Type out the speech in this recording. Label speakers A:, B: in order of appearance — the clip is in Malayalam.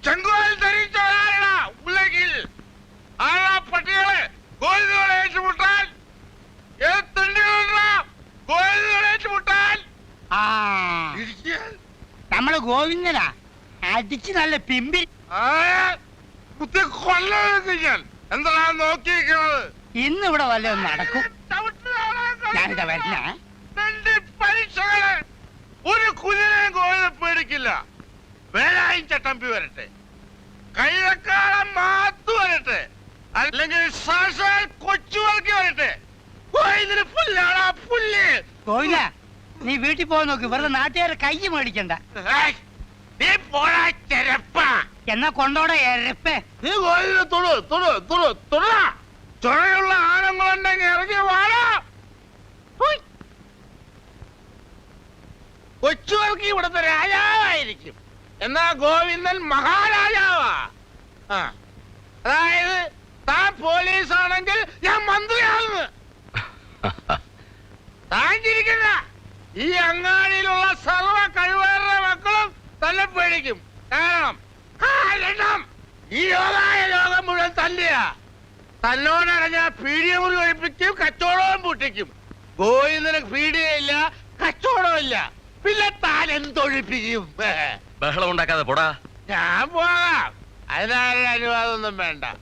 A: ചെങ്കോൽ ധരിച്ചവരാണ് ഉലകിൽ. ആരാ പട്ടികളെ ഗോവിന്ദനെ ഏറ്റുമുട്ടാൻ? ഗോവിന്ദനെ ഏറ്റുമുട്ടാൻ
B: നമ്മള് ഗോവിന്ദനാ അടിച്ച് നല്ല പിമ്പി
A: കുത്തി കൊല്ലും ഞാൻ. എന്താ നോക്കിയിരിക്കുന്നത്?
B: ഇന്നിവിടെ വല്ലതും നടക്കും. ഞാനിതാ വരണേ.
A: പരീക്ഷകള് ഒരു കുഞ്ഞിനെയും ഗോവിന്ദൻ പേടിക്കില്ല. വേലായും ചട്ടമ്പി വരട്ടെ, കൈതക്കാളം മാത്തു വരട്ടെ, അല്ലെങ്കിൽ കൊച്ചുവർക്ക് വരട്ടെ, ഗോവിന്ദന് പുല്ലാടാ പുല്ല്.
B: ഗോവിന്ദ നീ വീട്ടിൽ പോയി നോക്ക്, വെറുതെ നാട്ടുകാരെ കൈ മേടിക്കണ്ട.
A: നീ പോടാ ചെരപ്പ.
B: എന്നാ കൊണ്ടോടെ എരപ്പേ.
A: നീ ഗോവിന്ദനെ ചുഴയുള്ള ആനങ്ങളുണ്ടെങ്കിൽ ഇറങ്ങി വാടാ. കൊച്ചുവർക്ക് ഇവിടുത്തെ രാജാവായിരിക്കും, എന്നാ ഗോവിന്ദൻ മഹാരാജാവാ. അതായത് താൻ പോലീസ് ആണെങ്കിൽ ഞാൻ മന്ത്രിയാകുന്നു. താൻ ചിരിക്കണ്ട. ഈ അങ്ങാടിയിലുള്ള സർവ്വ കഴിവേറുടെ മക്കളും തന്നെ പേടിക്കും. കാരണം ഈ ലോകം മുഴുവൻ തന്നെയാ. തന്നോടറിഞ്ഞ പീഡിയ മുറി ഒഴിപ്പിക്കും, കച്ചവടവും പൂട്ടിക്കും. ഗോവിന്ദന് പീഡിയയില്ല, കച്ചവടമില്ല, പിന്നെ താൻ എന്തൊഴിപ്പിക്കും?
C: ബഹളം ഉണ്ടാക്കാതെ പോടാ.
A: ഞാൻ പോകാം, അതിനാരും അനുവാദമൊന്നും വേണ്ട.